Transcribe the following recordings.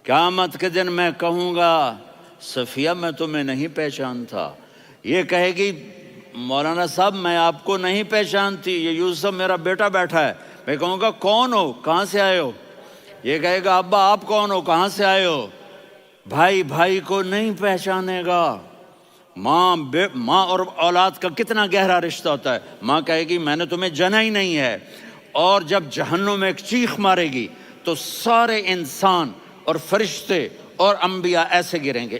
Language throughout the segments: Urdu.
قیامت کے دن میں کہوں گا صفیہ میں تمہیں نہیں پہچانتا، یہ کہے گی مولانا صاحب میں آپ کو نہیں پہچانتی، یہ یوسف میرا بیٹا بیٹھا ہے۔ میں کہوں گا کون ہو، کہاں سے آئے ہو؟ یہ کہے گا ابا آپ کون ہو، کہاں سے آئے ہو؟ بھائی بھائی کو نہیں پہچانے گا۔ ماں اور اولاد کا کتنا گہرا رشتہ ہوتا ہے۔ ماں کہے گی میں نے تمہیں جنا ہی نہیں ہے، اور جب جہنم میں ایک چیخ مارے گی تو سارے انسان اور فرشتے اور انبیاء ایسے گریں گے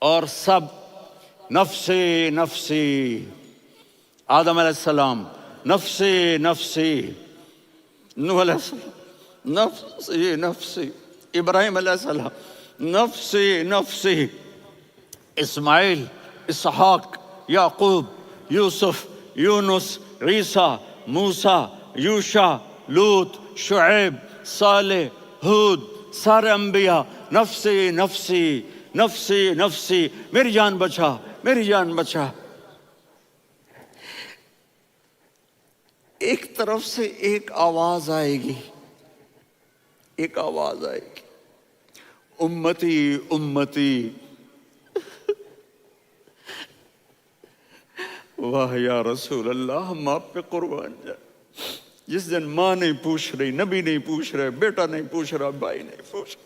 اور سب نفسی نفسی، آدم علیہ السلام نفسی نفسی، نوح علیہ السلام نفسی نفسی، ابراہیم علیہ السلام نفسی نفسی، اسماعیل، اسحاق، یعقوب، یوسف، یونس، عیسیٰ، موسیٰ، یوشع، لوط، شعیب، صالح، ہود، سارے انبیاء نفسی نفسی نفسی نفسی، میری جان بچا میری جان بچا۔ ایک طرف سے ایک آواز آئے گی، ایک آواز آئے گی، امتی امتی۔ واہ یا رسول اللہ، ہم آپ پہ قربان جائیں۔ جس دن ماں نہیں پوچھ رہی، نبی نہیں پوچھ رہے، بیٹا نہیں پوچھ رہا، بھائی نہیں پوچھ رہا،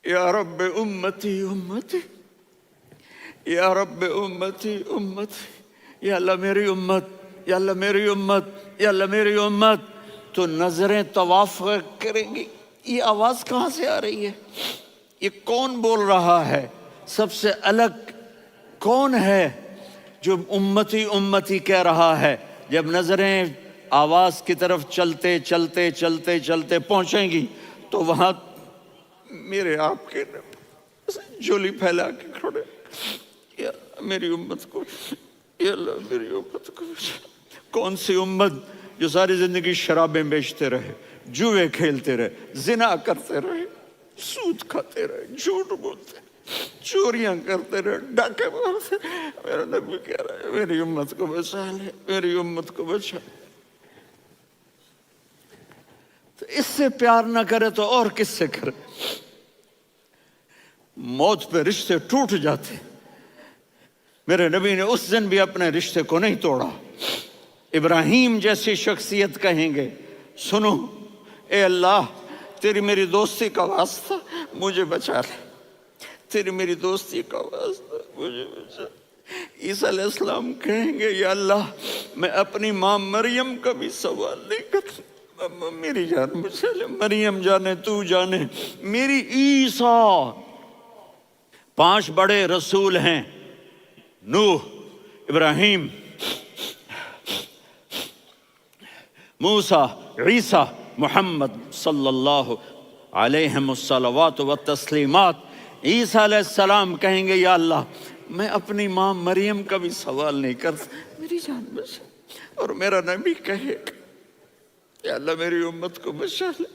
یا رب امتی امتی، یا رب امتی امتی، یا اللہ میری امت، یا اللہ میری امت، یا اللہ میری امت۔ تو نظریں طواف کریں گی، یہ آواز کہاں سے آ رہی ہے؟ یہ کون بول رہا ہے؟ سب سے الگ کون ہے جو امتی امتی کہہ رہا ہے؟ جب نظریں آواز کی طرف چلتے چلتے چلتے چلتے پہنچیں گی تو وہاں میرے آپ کے جھولی پھیلا کے کھڑے، یا میری امت کو، یا اللہ میری امت کو۔ کون سی امت جو ساری زندگی شرابیں بیچتے رہے، جوئے کھیلتے رہے، زنا کرتے رہے، سود کھاتے رہے، جھوٹ بولتے رہے، چوریاں کرتے رہے، ڈاکے مارتے رہے۔ میرا نبی کہہ رہا ہے میری امت کو بچا لے، میری امت کو بچا۔ تو اس سے پیار نہ کرے تو اور کس سے کرے؟ موت پہ رشتے ٹوٹ جاتے، میرے نبی نے اس دن بھی اپنے رشتے کو نہیں توڑا۔ ابراہیم جیسی شخصیت کہیں گے سنو اے اللہ تیری میری دوستی کا واسطہ مجھے بچا لے، تیری میری دوستی کا واسطہ مجھے بچا۔ عیسیٰ علیہ السلام کہیں گے یا اللہ میں اپنی ماں مریم کا بھی سوال نہیں کرتا، میری جان بچا لے، مریم جانے تو جانے میری عیسیٰ۔ 5 بڑے رسول ہیں، نوح، ابراہیم، موسیٰ، عیسیٰ، محمد صلی اللہ علیہ الصلوات والتسلیمات۔ عیسیٰ علیہ السلام کہیں گے یا اللہ میں اپنی ماں مریم کا بھی سوال نہیں کرتا، میری جان بچا۔ اور میرا نبی کہے یا اللہ میری امت کو بچا لے۔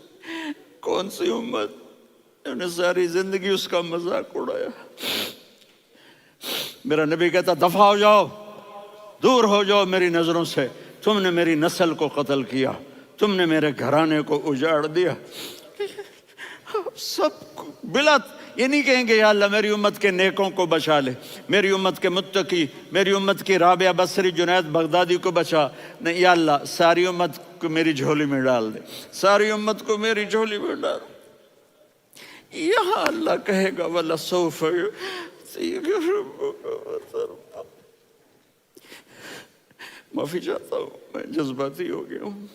کون سی امت جنہوں نے ساری زندگی اس کا مذاق اڑایا؟ میرا نبی کہتا دفع ہو جاؤ، دور ہو جاؤ میری نظروں سے، تم نے میری نسل کو قتل کیا، تم نے میرے گھرانے کو اجاڑ دیا۔ سب بلا یہ نہیں کہیں گے یا اللہ میری امت کے نیکوں کو بچا لے، میری امت کے متقی، میری امت کی رابعہ بصری، جنید بغدادی کو بچا، نہیں یا اللہ ساری امت کو میری جھولی میں ڈال دے، ساری امت کو میری جھولی میں ڈال۔ یہاں اللہ کہے گا وَلَسَوْفَ يُعْطِيكَ رَبُّكَ فَتَرْضَىٰ۔ معافی چاہتا ہوں میں جذباتی ہو گیا ہوں۔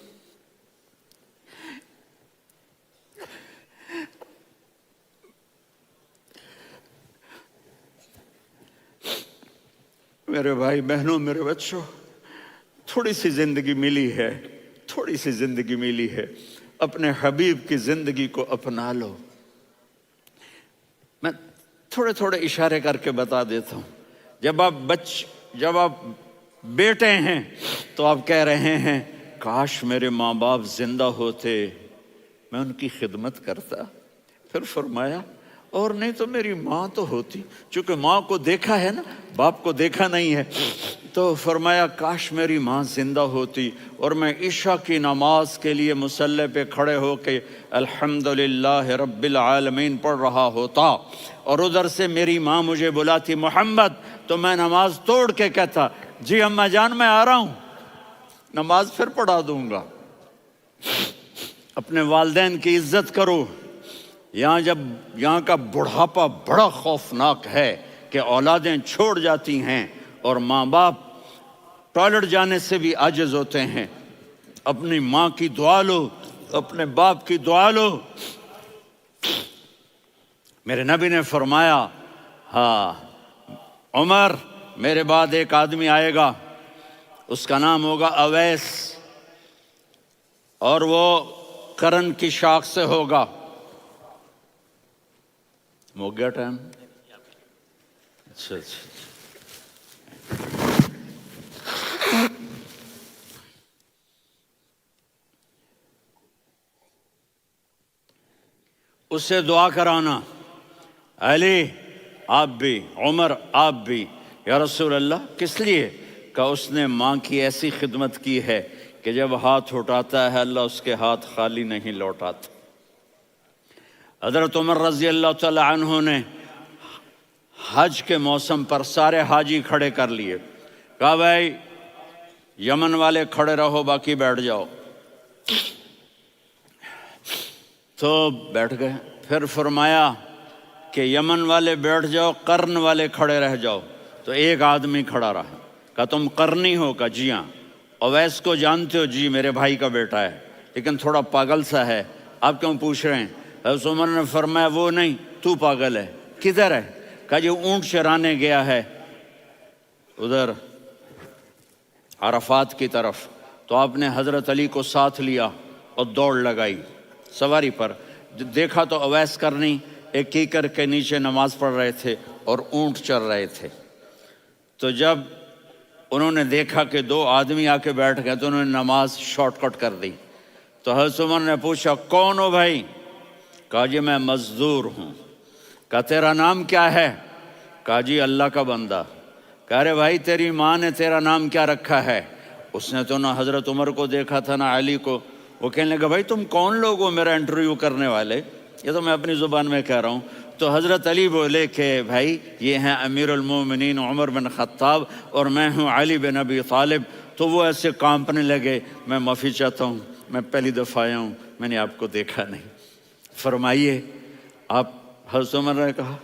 میرے بھائی بہنوں، میرے بچوں، تھوڑی سی زندگی ملی ہے، تھوڑی سی زندگی ملی ہے، اپنے حبیب کی زندگی کو اپنا لو۔ میں تھوڑے تھوڑے اشارے کر کے بتا دیتا ہوں۔ جب آپ بیٹے ہیں تو آپ کہہ رہے ہیں کاش میرے ماں باپ زندہ ہوتے، میں ان کی خدمت کرتا۔ پھر فرمایا اور نہیں تو میری ماں تو ہوتی، چونکہ ماں کو دیکھا ہے نا، باپ کو دیکھا نہیں ہے، تو فرمایا کاش میری ماں زندہ ہوتی اور میں عشاء کی نماز کے لیے مصلی پہ کھڑے ہو کے الحمدللہ رب العالمین پڑھ رہا ہوتا، اور ادھر سے میری ماں مجھے بلاتی محمد، تو میں نماز توڑ کے کہتا جی اماں جان میں آ رہا ہوں، نماز پھر پڑھا دوں گا۔ اپنے والدین کی عزت کرو۔ یہاں کا بڑھاپا بڑا خوفناک ہے کہ اولادیں چھوڑ جاتی ہیں اور ماں باپ ٹوائلٹ جانے سے بھی عاجز ہوتے ہیں۔ اپنی ماں کی دعا لو، اپنے باپ کی دعا لو۔ میرے نبی نے فرمایا ہاں عمر میرے بعد ایک آدمی آئے گا، اس کا نام ہوگا اویس، اور وہ کرن کی شاخ سے ہوگا۔ ہو گیا ٹائم؟ اچھا اچھا، اس سے دعا کرانا، علی آپ بھی، عمر آپ بھی، یا رسول اللہ کس لیے؟ کہ اس نے ماں کی ایسی خدمت کی ہے کہ جب ہاتھ اٹھاتا ہے اللہ اس کے ہاتھ خالی نہیں لوٹاتا۔ حضرت عمر رضی اللہ تعالی عنہ نے حج کے موسم پر سارے حاجی کھڑے کر لیے، کہا بھائی یمن والے کھڑے رہو باقی بیٹھ جاؤ، تو بیٹھ گئے۔ پھر فرمایا کہ یمن والے بیٹھ جاؤ، قرن والے کھڑے رہ جاؤ، تو ایک آدمی کھڑا رہا، کہا تم قرنی ہو؟ کہا جی ہاں۔ اویس کو جانتے ہو؟ جی میرے بھائی کا بیٹا ہے لیکن تھوڑا پاگل سا ہے، آپ کیوں پوچھ رہے ہیں؟ حضرت عمر نے فرمایا وہ نہیں، تو پاگل ہے۔ کدھر ہے؟ کہا جی اونٹ چرانے گیا ہے ادھر عرفات کی طرف، تو آپ نے حضرت علی کو ساتھ لیا اور دوڑ لگائی سواری پر۔ دیکھا تو اویس کرنی ایک کیکر کے نیچے نماز پڑھ رہے تھے اور اونٹ چر رہے تھے۔ تو جب انہوں نے دیکھا کہ دو آدمی آ کے بیٹھ گئے تو انہوں نے نماز شارٹ کٹ کر دی۔ تو حضرت عمر نے پوچھا کون ہو بھائی؟ کہا جی میں مزدور ہوں۔ کہا تیرا نام کیا ہے؟ کہا جی اللہ کا بندہ۔ کہا رے بھائی تیری ماں نے تیرا نام کیا رکھا ہے؟ اس نے تو نہ حضرت عمر کو دیکھا تھا نہ علی کو۔ وہ کہنے لگا بھائی تم کون لوگ ہو میرا انٹرویو کرنے والے؟ یہ تو میں اپنی زبان میں کہہ رہا ہوں۔ تو حضرت علی بولے کہ بھائی یہ ہیں امیر المومنین عمر بن خطاب اور میں ہوں علی بن ابی طالب۔ تو وہ ایسے کانپنے لگے، میں معافی چاہتا ہوں، میں پہلی دفعہ آیا ہوں، میں نے آپ کو دیکھا نہیں، فرمائیے آپ۔ حضرت عمر نے کہا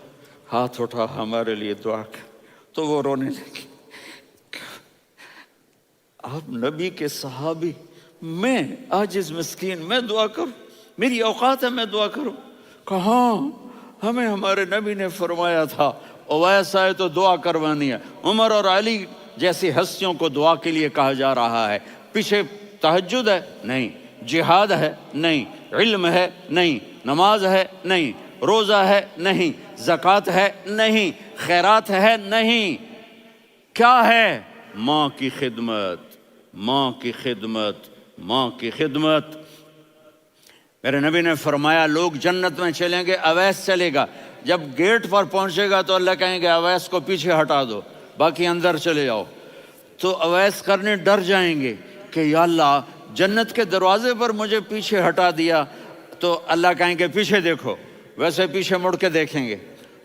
ہاتھ اٹھا ہمارے لیے دعا کر، تو وہ رونے لگی۔ آپ نبی کے صحابی، میں عاجز مسکین میں دعا کروں؟ میری اوقات ہے میں دعا کروں؟ کہاں ہمیں ہمارے نبی نے فرمایا تھا اویس آئے تو دعا کروانی ہے۔ عمر اور علی جیسی ہستیوں کو دعا کے لیے کہا جا رہا ہے۔ پیچھے تہجد ہے؟ نہیں۔ جہاد ہے؟ نہیں۔ علم ہے؟ نہیں۔ نماز ہے؟ نہیں۔ روزہ ہے؟ نہیں۔ زکوٰۃ ہے؟ نہیں۔ خیرات ہے؟ نہیں۔ کیا ہے؟ ماں کی خدمت، ماں کی خدمت، ماں کی خدمت۔ میرے نبی نے فرمایا لوگ جنت میں چلیں گے، اویس چلے گا، جب گیٹ پر پہنچے گا تو اللہ کہیں گے اویس کو پیچھے ہٹا دو، باقی اندر چلے جاؤ۔ تو اویس کرنے ڈر جائیں گے کہ یا اللہ جنت کے دروازے پر مجھے پیچھے ہٹا دیا، تو اللہ کہیں گے پیچھے دیکھو، ویسے پیچھے مڑ کے دیکھیں گے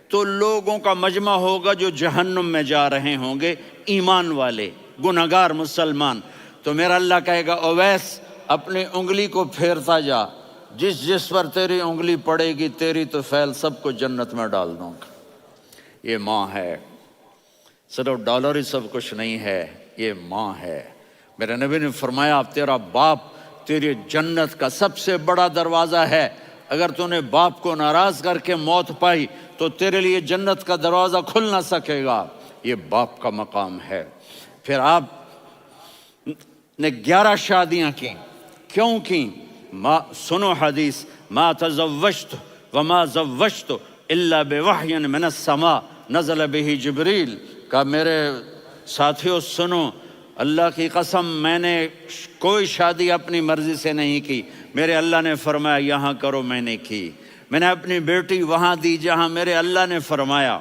تو لوگوں کا مجمع ہوگا جو جہنم میں جا رہے ہوں گے، ایمان والے، گنہگار مسلمان۔ تو میرا اللہ کہے گا اویس اپنی انگلی کو پھیرتا جا، جس جس پر تیری انگلی پڑے گی تیری تو فیل سب کو جنت میں ڈال دوں گا۔ یہ ماں ہے، صرف ڈالر ہی سب کچھ نہیں ہے، یہ ماں ہے۔ میرے نبی نے فرمایا تیرا باپ تیری جنت کا سب سے بڑا دروازہ ہے، اگر تو نے باپ کو ناراض کر کے موت پائی تو تیرے لیے جنت کا دروازہ کھل نہ سکے گا۔ یہ باپ کا مقام ہے۔ پھر آپ نے 11 شادیاں کی، کیوں کی؟ سنو حدیث، ما تزوجت وما زوجت الا بوحی من السماء نزل به جبریل۔ کہا میرے ساتھیوں سنو، اللہ کی قسم میں نے کوئی شادی اپنی مرضی سے نہیں کی، میرے اللہ نے فرمایا یہاں کرو، میں نے کی۔ میں نے اپنی بیٹی وہاں دی جہاں میرے اللہ نے فرمایا۔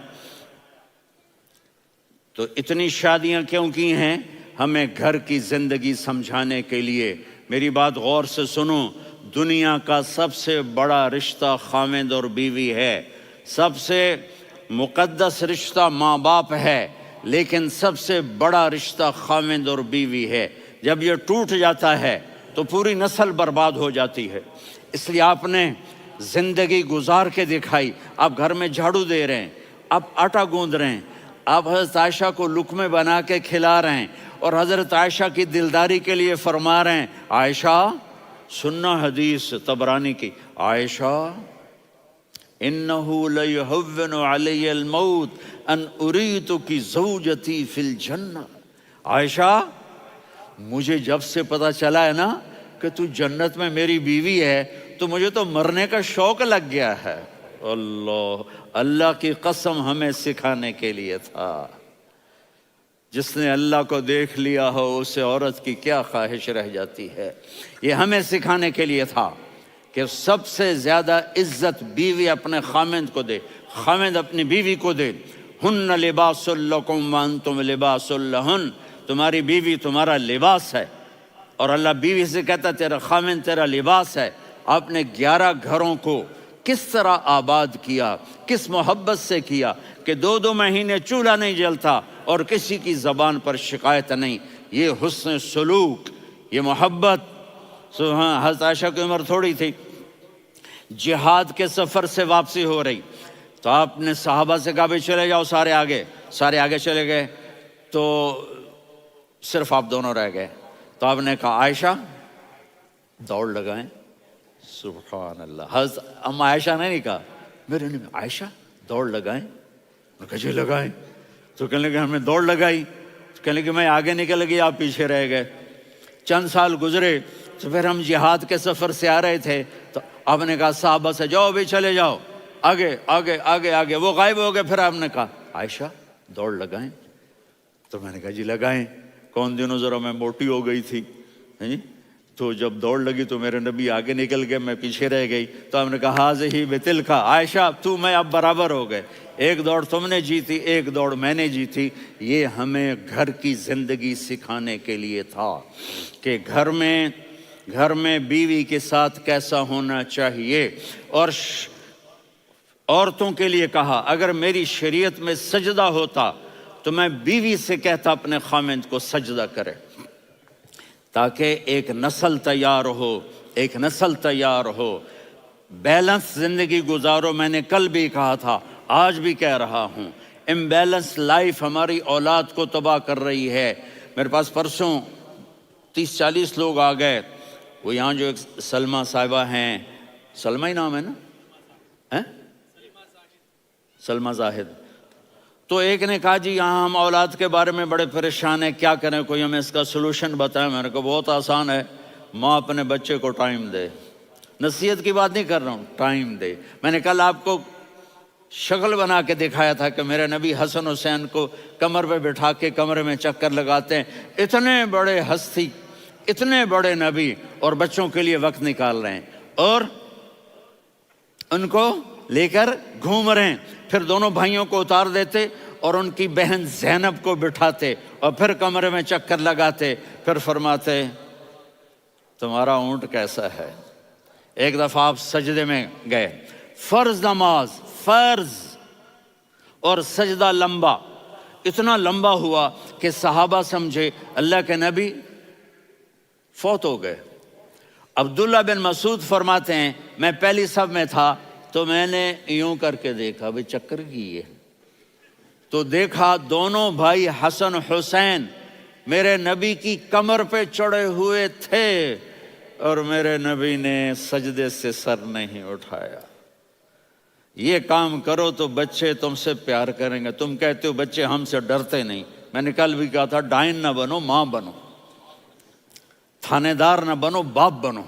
تو اتنی شادیاں کیوں کی ہیں؟ ہمیں گھر کی زندگی سمجھانے کے لیے۔ میری بات غور سے سنو، دنیا کا سب سے بڑا رشتہ خاوند اور بیوی ہے، سب سے مقدس رشتہ ماں باپ ہے، لیکن سب سے بڑا رشتہ خاوند اور بیوی ہے۔ جب یہ ٹوٹ جاتا ہے تو پوری نسل برباد ہو جاتی ہے۔ اس لیے آپ نے زندگی گزار کے دکھائی۔ آپ گھر میں جھاڑو دے رہے ہیں، آپ آٹا گوندھ رہے ہیں، آپ حضرت عائشہ کو لقمے بنا کے کھلا رہے ہیں، اور حضرت عائشہ کی دلداری کے لیے فرما رہے ہیں، عائشہ سننا حدیث طبرانی کی، عائشہ انہو لیہون علی الموت ان اریتکی زوجتی فی الجنہ۔ عائشہ مجھے جب سے پتا چلا ہے نا کہ تو جنت میں میری بیوی ہے تو مجھے تو مرنے کا شوق لگ گیا ہے۔ اللہ کی قسم ہمیں سکھانے کے لیے تھا۔ جس نے اللہ کو دیکھ لیا ہو اسے عورت کی کیا خواہش رہ جاتی ہے۔ یہ ہمیں سکھانے کے لیے تھا کہ سب سے زیادہ عزت بیوی اپنے خاوند کو دے، خاوند اپنی بیوی کو دے۔ ہن لباس لکم وانتم لباس لہن، تمہاری بیوی تمہارا لباس ہے، اور اللہ بیوی سے کہتا تیرا خاوند تیرا لباس ہے۔ آپ نے 11 گھروں کو کس طرح آباد کیا، کس محبت سے کیا کہ 2 مہینے چولہا نہیں جلتا اور کسی کی زبان پر شکایت نہیں۔ یہ حسن سلوک، یہ محبت۔ حضرت عائشہ کی عمر تھوڑی تھی، جہاد کے سفر سے واپسی ہو رہی، تو آپ نے صحابہ سے کہا بھی چلے جاؤ سارے آگے چلے گئے، تو صرف آپ دونوں رہ گئے۔ تو آپ نے کہا عائشہ دوڑ لگائیں۔ سبحان اللہ، حضرت اما عائشہ نے نہیں کہا، میرے نے عائشہ دوڑ لگائیں، میں کہا جی لگائیں۔ تو کہنے لگے ہمیں دوڑ لگائی، تو کہنے لگے میں آگے نکل گئی آپ پیچھے رہ گئے۔ چند سال گزرے تو پھر ہم جہاد کے سفر سے آ رہے تھے، تو آپ نے کہا صحابہ سے جاؤ بھی چلے جاؤ آگے آگے آگے آگے، وہ غائب ہو گئے۔ پھر آپ نے کہا عائشہ دوڑ لگائیں، تو میں نے کہا جی لگائیں۔ کون دنوں ذرا میں موٹی ہو گئی تھی، تو جب دوڑ لگی تو میرے نبی آگے نکل گئے، میں پیچھے رہ گئی۔ تو ہم نے کہا ہاذہ بتلک، عائشہ تو میں اب برابر ہو گئے، ایک دوڑ تم نے جیتی ایک دوڑ میں نے جیتی۔ یہ ہمیں گھر کی زندگی سکھانے کے لیے تھا کہ گھر میں بیوی کے ساتھ کیسا ہونا چاہیے۔ اور عورتوں کے لیے کہا اگر میری شریعت میں سجدہ ہوتا تو میں بیوی سے کہتا اپنے خاوند کو سجدہ کرے، تاکہ ایک نسل تیار ہو، بیلنس زندگی گزارو۔ میں نے کل بھی کہا تھا، آج بھی کہہ رہا ہوں، امبیلنس لائف ہماری اولاد کو تباہ کر رہی ہے۔ میرے پاس پرسوں 30-40 لوگ آ گئے، وہ یہاں جو ایک سلمہ صاحبہ ہیں، سلمہ ہی نام ہے نا، سلمہ زاہد، تو ایک نے کہا جی یہاں ہم اولاد کے بارے میں بڑے پریشان ہیں، کیا کریں، کوئی ہمیں اس کا سلوشن بتائیں۔ میں نے کہا بہت آسان ہے، ماں اپنے بچے کو ٹائم دے۔ نصیحت کی بات نہیں کر رہا ہوں، ٹائم دے۔ میں نے کل آپ کو شکل بنا کے دکھایا تھا کہ میرے نبی حسن حسین کو کمر پہ بٹھا کے کمرے میں چکر لگاتے ہیں۔ اتنے بڑے ہستی، اتنے بڑے نبی، اور بچوں کے لیے وقت نکال رہے ہیں اور ان کو لے کر گھوم رہے ہیں۔ پھر دونوں بھائیوں کو اتار دیتے اور ان کی بہن زینب کو بٹھاتے اور پھر کمرے میں چکر لگاتے، پھر فرماتے تمہارا اونٹ کیسا ہے۔ ایک دفعہ آپ سجدے میں گئے، فرض نماز، فرض، اور سجدہ لمبا، اتنا لمبا ہوا کہ صحابہ سمجھے اللہ کے نبی فوت ہو گئے۔ عبداللہ بن مسعود فرماتے ہیں میں پہلی صف میں تھا تو میں نے یوں کر کے دیکھا، بھئی چکر کی ہے، تو دیکھا دونوں بھائی حسن حسین میرے نبی کی کمر پہ چڑھے ہوئے تھے اور میرے نبی نے سجدے سے سر نہیں اٹھایا۔ یہ کام کرو تو بچے تم سے پیار کریں گے۔ تم کہتے ہو بچے ہم سے ڈرتے نہیں، میں نے کل بھی کہا تھا ڈائن نہ بنو، ماں بنو، تھانے دار نہ بنو، باپ بنو۔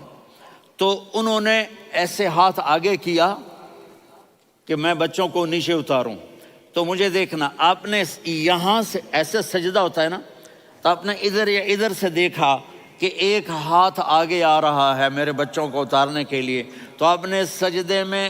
تو انہوں نے ایسے ہاتھ آگے کیا کہ میں بچوں کو نیچے اتاروں، تو مجھے دیکھنا، آپ نے یہاں سے ایسے سجدہ ہوتا ہے نا، تو آپ نے ادھر یا ادھر سے دیکھا کہ ایک ہاتھ آگے آ رہا ہے میرے بچوں کو اتارنے کے لیے، تو آپ نے سجدے میں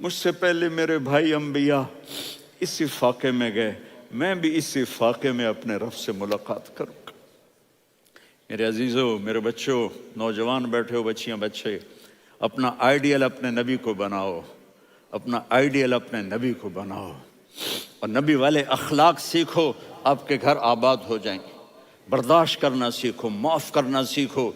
مجھ سے پہلے میرے بھائی انبیاء اسی فاقے میں گئے، میں بھی اسی فاقے میں اپنے رب سے ملاقات کروں گا۔ میرے عزیزوں، میرے بچوں، نوجوان بیٹھے ہو، بچیاں بچے، اپنا آئیڈیل اپنے نبی کو بناؤ، اپنا آئیڈیل اپنے نبی کو بناؤ، اور نبی والے اخلاق سیکھو، آپ کے گھر آباد ہو جائیں گے۔ برداشت کرنا سیکھو، معاف کرنا سیکھو،